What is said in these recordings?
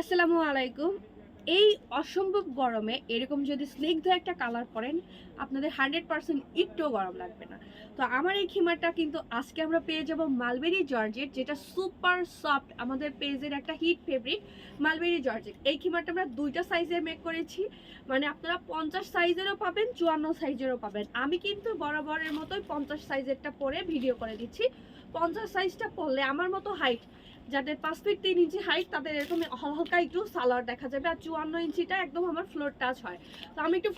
আসসালামু আলাইকুম। এই অসম্ভব গরমে এরকম যদি স্নিগ্ধ একটা কালার পরেন, আপনাদের 100% একটুও গরম লাগবে না। তো আমার এই খিমারটা কিন্তু আজকে আমরা পেয়ে যাব মালবেরি জর্জেট, যেটা সুপার সফট, আমাদের পেজের একটা হিট ফেভারিট মালবেরি জর্জেট। এই খিমারটা আমরা 2টা সাইজে মেক করেছি, মানে আপনারা 50 সাইজেরও পাবেন, 54 সাইজেরও পাবেন। আমি কিন্তু বরাবরের মতোই 50 সাইজেরটা পরে ভিডিও করে দিচ্ছি। 50 সাইজটা পরলে আমার মতো হাইট, যাদের 5 ফিট 3 ইঞ্চি হাইট, তাদের এরকম হালকা একটু সালোয়ার দেখা যাবে। আর 54 ইঞ্চিটা একদম আমার ফ্লোর টাচ হয়। তো আমি একটু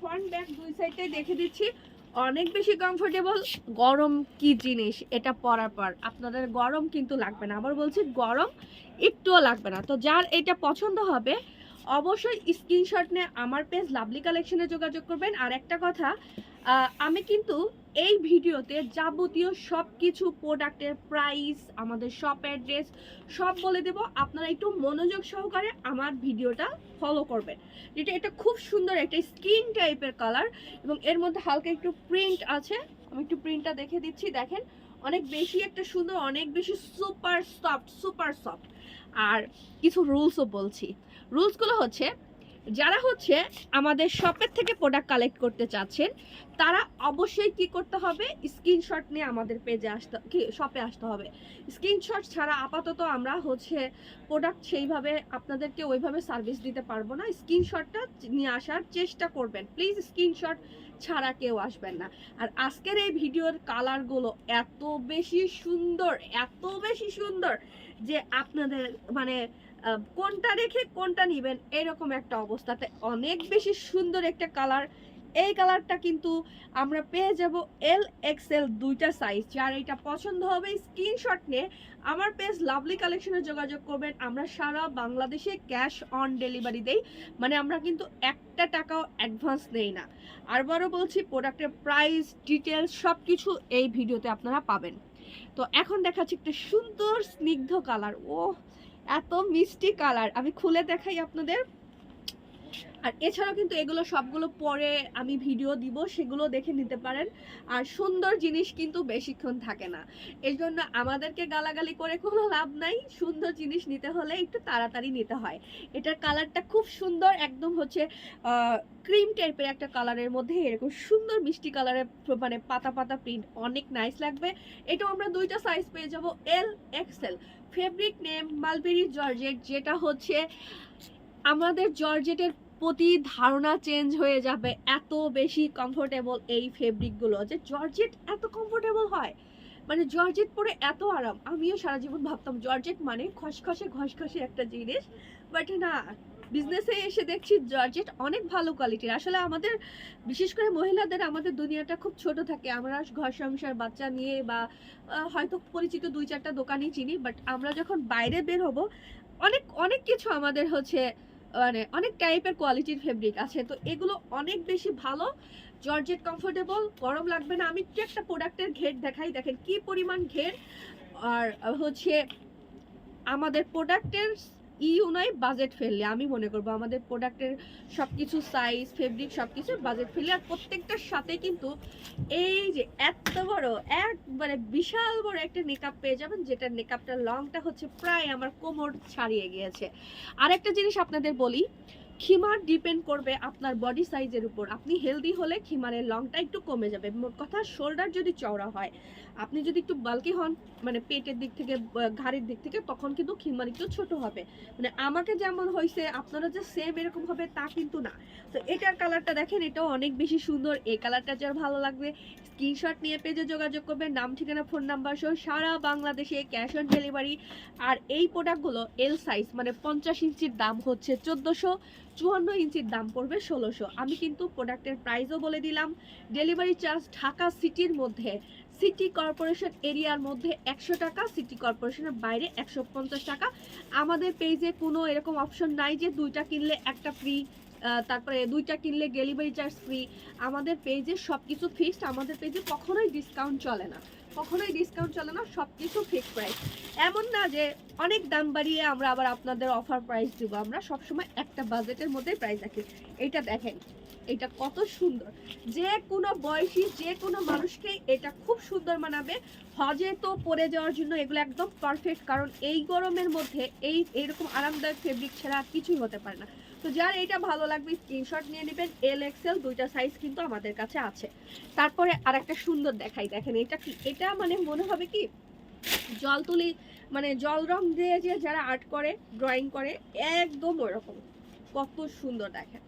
ফ্রন্ট ব্যাক দুই সাইডে দেখে দিচ্ছি। অনেক বেশি কমফোর্টেবল। গরম কি জিনিস, এটা পরার পর আপনাদের গরম কিন্তু লাগবে না। আবার বলছি, গরম একটুও লাগবে না। তো যার এটা পছন্দ হবে অবশ্যই স্ক্রিনশট নিয়ে আমার পেজ লাভলি কালেকশনে যোগাযোগ করবেন। আর একটা কথা, আমি কিন্তু এই ভিডিওতে যাবতীয় সব কিছু প্রোডাক্টের প্রাইস, আমাদের শপ অ্যাড্রেস সব বলে দেব। আপনারা একটু মনোযোগ সহকারে আমার ভিডিওটা ফলো করবেন। এটা খুব সুন্দর একটা স্কিন টাইপের কালার, এবং এর মধ্যে হালকা একটু প্রিন্ট আছে। আমি একটু প্রিন্টটা দেখে দিচ্ছি, দেখেন অনেক বেশি একটা সুন্দর, অনেক বেশি সুপার সফট, সুপার সফট। আর কিছু রুলসও বলছি। রুলসগুলো হচ্ছে, যারা হচ্ছে আমাদের শপের থেকে প্রোডাক্ট কালেক্ট করতে চাচ্ছেন, তারা অবশ্যই কি করতে হবে, স্ক্রিনশট নিয়ে আমাদের পেজে আসতে, কি শপে আসতে হবে। স্ক্রিনশট ছাড়া আপাতত আমরা হচ্ছে প্রোডাক্ট সেইভাবে আপনাদেরকে ওইভাবে সার্ভিস দিতে পারবো না। স্ক্রিনশটটা নিয়ে আসার চেষ্টা করবেন প্লিজ, স্ক্রিনশট ছাড়া কেউ আসবেন না। আর আজকের এই ভিডিওর কালারগুলো এত বেশি সুন্দর, এত বেশি সুন্দর যে আপনাদের মানে কোনটা রেখে কোনটা নেবেন এরকম একটা অবস্থাতে অনেক বেশি সুন্দর একটা কালার। এই কালারটা কিন্তু আমরা পেয়ে যাব এল এক্সএল দুইটা সাইজ। যার এটা পছন্দ হবে স্ক্রিনশট নিয়ে আমার পেজ লাভলি কালেকশনে যোগাযোগ করবেন। আমরা সারা বাংলাদেশে ক্যাশ অন ডেলিভারি দেই, মানে আমরা কিন্তু একটা টাকাও অ্যাডভান্স নেই না। আরবারও বলছি, প্রোডাক্টের প্রাইস ডিটেলস সব কিছু এই ভিডিওতে আপনারা পাবেন। তো এখন দেখাচ্ছি একটা সুন্দর স্নিগ্ধ কালার। ও এত মিষ্টি কালার, আমি খুলে দেখাই আপনাদের। আর এছাড়াও কিন্তু এগুলো সবগুলো পরে আমি ভিডিও দিব, সেগুলো দেখে নিতে পারেন। আর সুন্দর জিনিস কিন্তু বেশিক্ষণ থাকে না, এই জন্য আমাদেরকে গালাগালি করে কোনো লাভ নাই। সুন্দর জিনিস নিতে হলে একটু তাড়াতাড়ি নিতে হয়। এটার কালারটা খুব সুন্দর, একদম হচ্ছে ক্রিম টাইপের একটা কালারের মধ্যে এরকম সুন্দর মিষ্টি কালারের, মানে পাতা পাতা প্রিন্ট, অনেক নাইস লাগবে। এটাও আমরা দুইটা সাইজ পেয়ে যাব, L XL. Fabric name mulberry georgette, যেটা হচ্ছে আমাদের জর্জেটের প্রতি ধারণা চেঞ্জ হয়ে যাবে। এত বেশি কমফোর্টেবল এই ফেব্রিকগুলো, যে জর্জেট এত কমফোর্টেবল হয়, মানে জর্জেট পরে এত আরাম। আমিও সারা জীবন ভাবতাম জর্জেট মানে খসখসে ঘসঘসে একটা জিনিস, বাট না, বিজনেসে এসে দেখছি জর্জেট অনেক ভালো কোয়ালিটির। আসলে আমাদের, বিশেষ করে মহিলাদের, আমাদের দুনিয়াটা খুব ছোট থাকে। আমরা ঘর সংসার বাচ্চা নিয়ে বা হয়তো পরিচিত 2-4টা দোকানই চিনি, বাট আমরা যখন বাইরে বের হব, অনেক অনেক কিছু আমাদের হচ্ছে, মানে অনেক টাইপের কোয়ালিটির ফেব্রিক আছে। তো এগুলো অনেক বেশি ভালো, জর্জেট কমফোর্টেবল, গরম লাগবে না। আমি একটু একটা প্রোডাক্টের ঘের দেখাই, দেখেন কি পরিমাণ ঘের। আর হচ্ছে আমাদের প্রোডাক্টের নয়, বাজেট ফ্রেন্ডলি। আমি মনে করবো আমাদের প্রোডাক্টের সবকিছু সাইজ, ফেব্রিক সবকিছু বাজেট ফ্রেন্ডলি। আর প্রত্যেকটার সাথে কিন্তু এই যে এত বড়, একবারে বিশাল বড় একটা নেকআপ পেয়ে যাবেন, যেটা নেকআপটার লংটা হচ্ছে প্রায় আমার কোমর ছাড়িয়ে গিয়েছে। আরেকটা জিনিস আপনাদের বলি, খিমার ডিপেন্ড করবে আপনার বডি সাইজের উপর। আপনি হেলদি হলে খিমারের লংটা একটু কমে যাবে। মোট কথা, শোল্ডার যদি চওড়া হয়, আপনি যদি একটু বাল্কি হন, মানে পেটের দিক থেকে, ঘাড়ের দিক থেকে, তখন কিন্তু খিমার একটু ছোট হবে। মানে আমাকে যেমন হয়েছে আপনারা যে সেম এরকম হবে তা কিন্তু না। তো এটার কালারটা দেখেন, এটাও অনেক বেশি সুন্দর। এই কালারটা যার ভালো লাগবে স্ক্রিনশট নিয়ে পেজে যোগাযোগ করবেন, নাম ঠিকানা ফোন নাম্বার সহ। সারা বাংলাদেশে ক্যাশ অন ডেলিভারি। আর এই প্রোডাক্টগুলো এল সাইজ, মানে 50 ইঞ্চির দাম হচ্ছে 1400, 54 ইঞ্চির দাম পড়বে 1600। আমি কিন্তু প্রোডাক্টের প্রাইসও বলে দিলাম। ডেলিভারি চার্জ ঢাকা সিটির মধ্যে, সিটি কর্পোরেশন এরিয়ার মধ্যে 100 টাকা, সিটি কর্পোরেশনের বাইরে 150 টাকা। আমাদের পেজে কোনো এরকম অপশন নাই যে 2টা কিনলে একটা ফ্রি, তারপরে 2টা কিনলে ডেলিভারি চার্জ ফ্রি। আমাদের পেজে সব কিছু ফিক্সড। আমাদের পেজে কখনোই ডিসকাউন্ট চলে না, কখনোই ডিসকাউন্ট চলে না, সব কিছু ফিক্সড প্রাইস। এমন না যে অনেক দাম বাড়িয়ে আমরা আবার আপনাদের অফার প্রাইস দিব। আমরা সবসময় একটা বাজেটের মধ্যে প্রাইস রাখি। এইটা দেখেন, এটা কত সুন্দর, যে কোনো বয়সী যে কোনো মানুষকে এটা খুব সুন্দর মানাবে। হজে তো পরে যাওয়ার জন্য এগুলো একদম পারফেক্ট, কারণ এই গরমের মধ্যে এইরকম আরামদায়ক ফেব্রিক ছাড়া আর কিছুই হতে পারে না। তো যার এটা ভালো লাগবে স্ক্রিনশট নিয়ে নেবেন। এল এক্সেল দুইটা সাইজ কিন্তু আমাদের কাছে আছে। তারপরে আর একটা সুন্দর দেখাই, দেখেন এটা কি, এটা মানে মনে হবে কি জল তুলি, মানে জল রং দিয়ে যে যারা আর্ট করে ড্রয়িং করে একদম ওইরকম, কত সুন্দর দেখেন।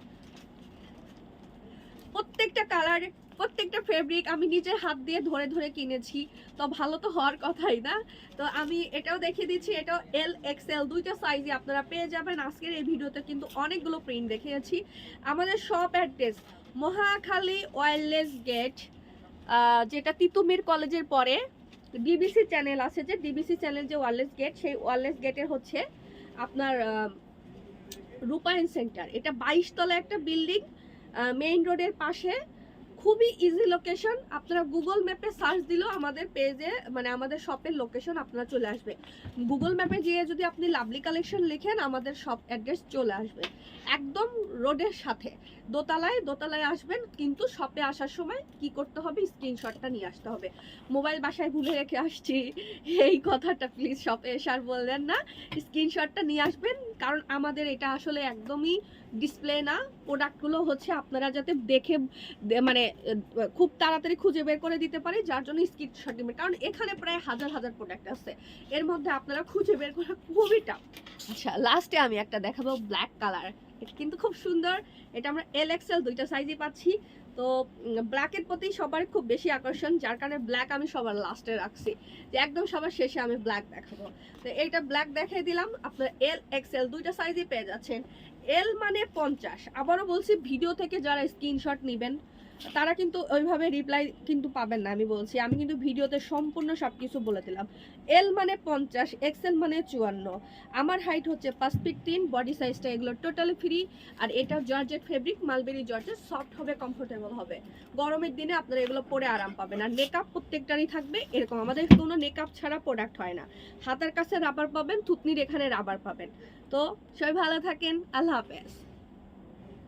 প্রত্যেকটা কালার প্রত্যেকটা ফেব্রিক আমি নিজের হাত দিয়ে ধরে ধরে কিনেছি, তো ভালো তো হওয়ার কথাই না। তো আমি এটাও দেখিয়ে দিচ্ছি, এটাও এল এক্সেল দুইটা সাইজে আপনারা পেয়ে যাবেন। আজকের এই ভিডিওতে কিন্তু অনেকগুলো প্রিন্ট দেখিয়েছি। আমাদের shop address Mohakhali wireless gate, যেটা তিতুমির কলেজের পরে ডিবিসি চ্যানেল আছে, যে ডিবিসি চ্যানেল যে ওয়্যারলেস গেট, সেই ওয়্যারলেস গেটের হচ্ছে আপনার রূপায়ণ সেন্টার। এটা 22 তলা একটা বিল্ডিং, মেইন রোডের পাশে, খুবই ইজি লোকেশন। আপনারা গুগল ম্যাপে সার্চ দিলেও আমাদের পেজে মানে আমাদের শপের লোকেশন আপনারা চলে আসবে। গুগল ম্যাপে গিয়ে যদি আপনি লাভলি কালেকশন লিখেন আমাদের শপ অ্যাড্রেস চলে আসবে একদম রোডের সাথে। দোতলায় আসবেন, কিন্তু শপে আসার সময় কি করতে হবে, স্ক্রিনশটটা নিয়ে আসতে হবে। মোবাইল বাসায় ভুলে রেখে আসছি এই কথাটা প্লিজ শপে এসে আর বললেন না, স্ক্রিনশটটা নিয়ে আসবেন। কারণ আমাদের এটা আসলে একদমই ডিসপ্লে না, প্রোডাক্টগুলো হচ্ছে আপনারা যাতে দেখে মানে খুব তাড়াতাড়ি খুঁজে বের করে দিতে পারি, যার জন্য স্ক্রিনশট নেবেন। কারণ এখানে প্রায় হাজার হাজার প্রোডাক্ট আছে, এর মধ্যে আপনারা খুঁজে বের করা খুবই টাফ। আচ্ছা, লাস্টে আমি একটা দেখাবো ব্ল্যাক কালার, কিন্তু খুব সুন্দর। এটা আমরা এল এক্সেল দুইটা সাইজই পাচ্ছি। তো ব্ল্যাকের প্রতি সবার খুব বেশি আকর্ষণ, যার কারণে ব্ল্যাক আমি সবার লাস্টে রাখছি, যে একদম সবার শেষে আমি ব্ল্যাক দেখাবো। তো এইটা ব্ল্যাক দেখিয়ে দিলাম, আপনার এল এক্সেল দুইটা সাইজই পেয়ে যাচ্ছেন। এল মানে 50, আবারও বলছি ভিডিও থেকে যারা স্ক্রিনশট নেবেন তারা কিন্তু ওইভাবে রিপ্লাই কিন্তু পাবেন না। আমি কিন্তু ভিডিওতে সম্পূর্ণ সব কিছু বলে দিলাম। এল মানে 50, এক্সেল মানে 54। আমার হাইট হচ্ছে 5 ফিট 3, বডি সাইজটা এগুলো টোটালি ফ্রি। আর এটা georgette fabric, mulberry georgette, soft হবে, কমফোর্টেবল হবে। গরমের দিনে আপনারা এগুলো পরে আরাম পাবেন। আর নেকআপ প্রত্যেকটারই থাকবে এরকম, আমাদের কোনো নেকআপ ছাড়া প্রোডাক্ট হয় না। হাতের কাছে রাবার পাবেন, থুতনির এখানে রাবার পাবেন। তো সবাই ভালো থাকেন, আল্লাহ হাফেজ।